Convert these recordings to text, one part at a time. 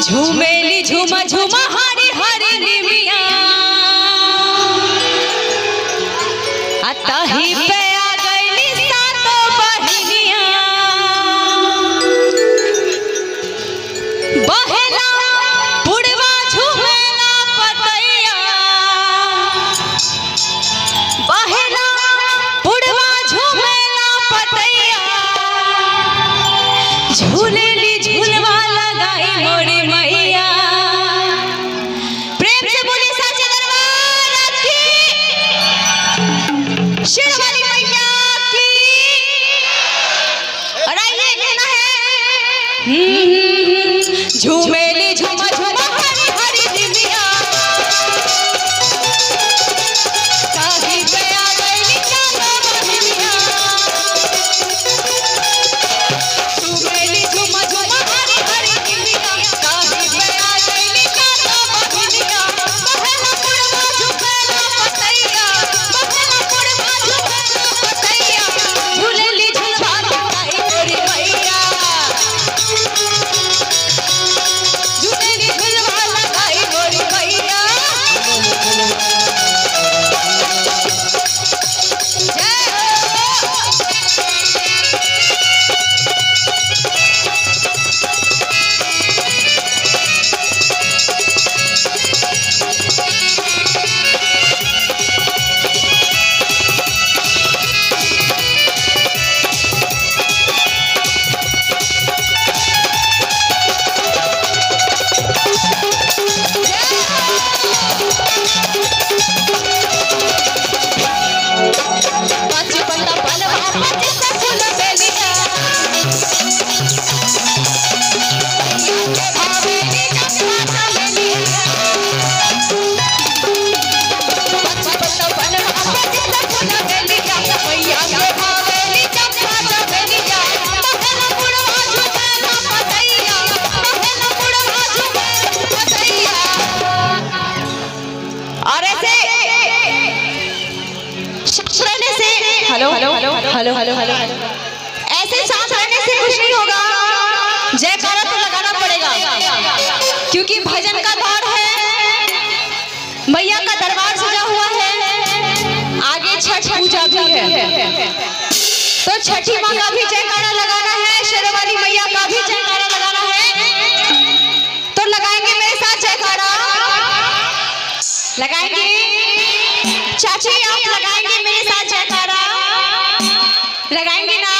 झूमेली झूमा झूमा हरी हरी निमिया अतही पे आ गईली सातो बहिनिया बहेला पुड़वा झूमेला पतैया बहेला पुड़वा झूमेला पतैया झूलेली झूलवा लगाई मोरी मैया प्रेम से बोली साचे दरबार की शेरवाली मैया की और आइए कहना है झूमेली झूमा झूमा हरी हरी निमिया काहे पे आ गईली सातो बहिनिया झूमेली झूमा झूमा हरी हरी निमिया काहे पे आ गईली सातो बहिनिया बहेला पुड़वा झूमेला पतैया बहेला पुड़वा झूमेला पतैया झूलेली झूलवा लगाई मोरी मैया झूलेली झूलवा लगाई मोरी मैया जय बचपन का पलवा पतित फूल बेलिया भावेली चंपा चमेलिया बचपन का पलवा पतित फूल बेलिया मैया के भावेली चंपा चमेलिया बहेला पुड़वा झूमेला पतैया बहेला पुड़वा झूमेला पतैया और ऐसे रहने से hello hello hello hello hello hello ऐसे सांस रहने से कुछ नहीं होगा जयकारा तो लगाना पड़ेगा क्योंकि भजन का दौर है मैया का दरबार सजा हुआ है आगे छठ पूजा भी है तो छठी माँ का भी जयकारा लगाना है शेरवाली मैया का भी जयकारा लगाना है तो लगाएंगे मेरे साथ जयकारा लगाएंगे चाची आप लगाएंगे मेरे साथ जयकारा लगाएंगे ना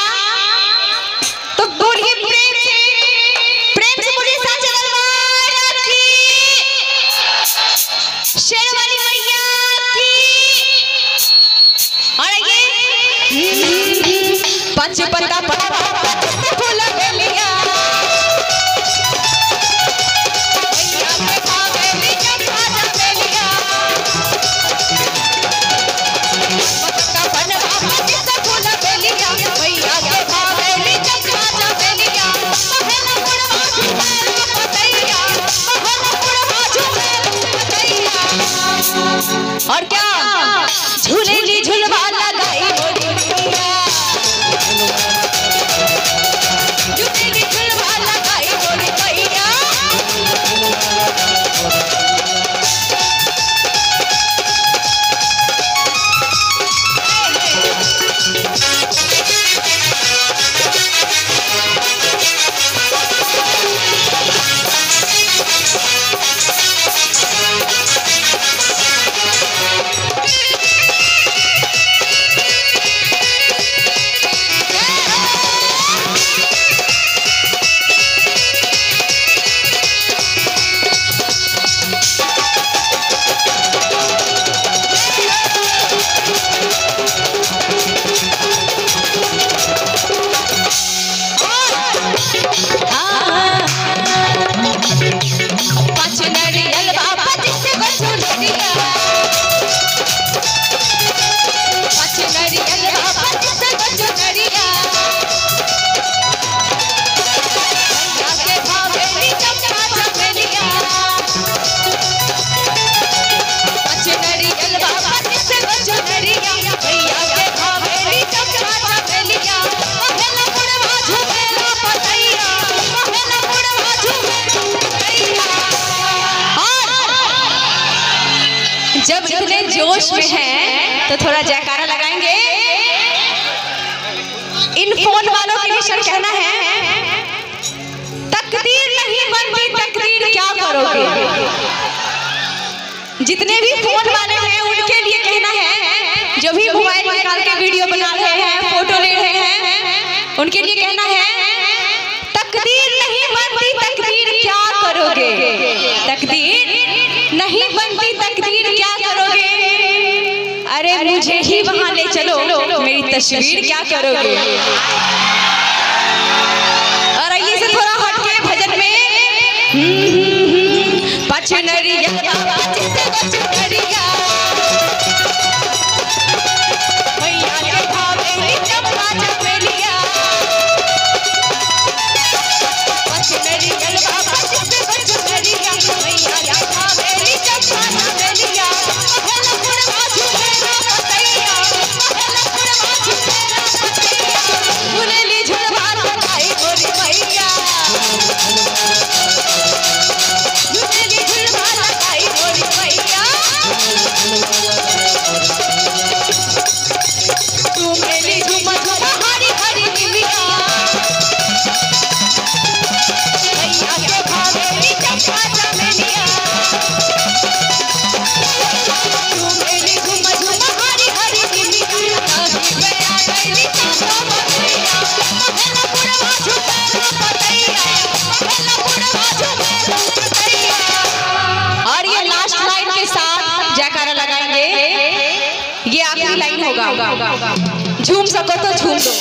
तो बोलिए प्रेम से बोलिए साचे दरबार की शेरवाली मैया की और आइए बचपन का पलवा फूल बेलिया मैया के भावेली चंपा चमेलिया का बनवा पतित फूल बेलिया मैया के भावेली चंपा चमेलिया बहेला पुड़वा झूमेला पतैया बहेला पुड़वा झूमेला पतैया और क्या झूलेली झूलवा लगाई मोरी मैया झूलेली झूलवा लगाई मोरी मैया जोश में हैं तो थोड़ा जयकारा लगाएंगे। इन फोन वालों के लिए सर कहना है, तकदीर नहीं बनती तकदीर क्या करोगे। जितने भी फोन वाले हैं उनके लिए कहना है, जो भी मोबाइल निकाल के वीडियो बना रहे हैं, फोटो ले रहे हैं, उनके लिए कहना है, तकदीर नहीं बनती तकदीर क्या करोगे। तकदीर नहीं बनती तकदीर क्या करोगे। अरे मुझे ही वहां ले चलो, मेरी तस्वीर क्या करोगे। और आइए से थोड़ा हटके भजन में, पचनरिया पचनरिया मैया के भावे चंपा चमेलिया, पचनरिया पचनरिया मैया के भावे चंपा चमेलिया, झूलेली झुलवा लगाई मोरी मैया, झूलेली झुलवा लगाई मोरी मैया, झूमेली झुमा झुमा हरी हरी मिलिया, मैया के भावे चंपा चमेलिया, झूमेली झुमा झुमा हरी हरी मिलिया, गया गईली चंपा मगैया, पहला पुरवा झुमेला पतैया, पहला पुरवा झुमेला पतैया। और ये लास्ट लाइन के साथ जयकारा लगाएंगे, ये आखिरी लाइन होगा। झूम सको तो झूम दो।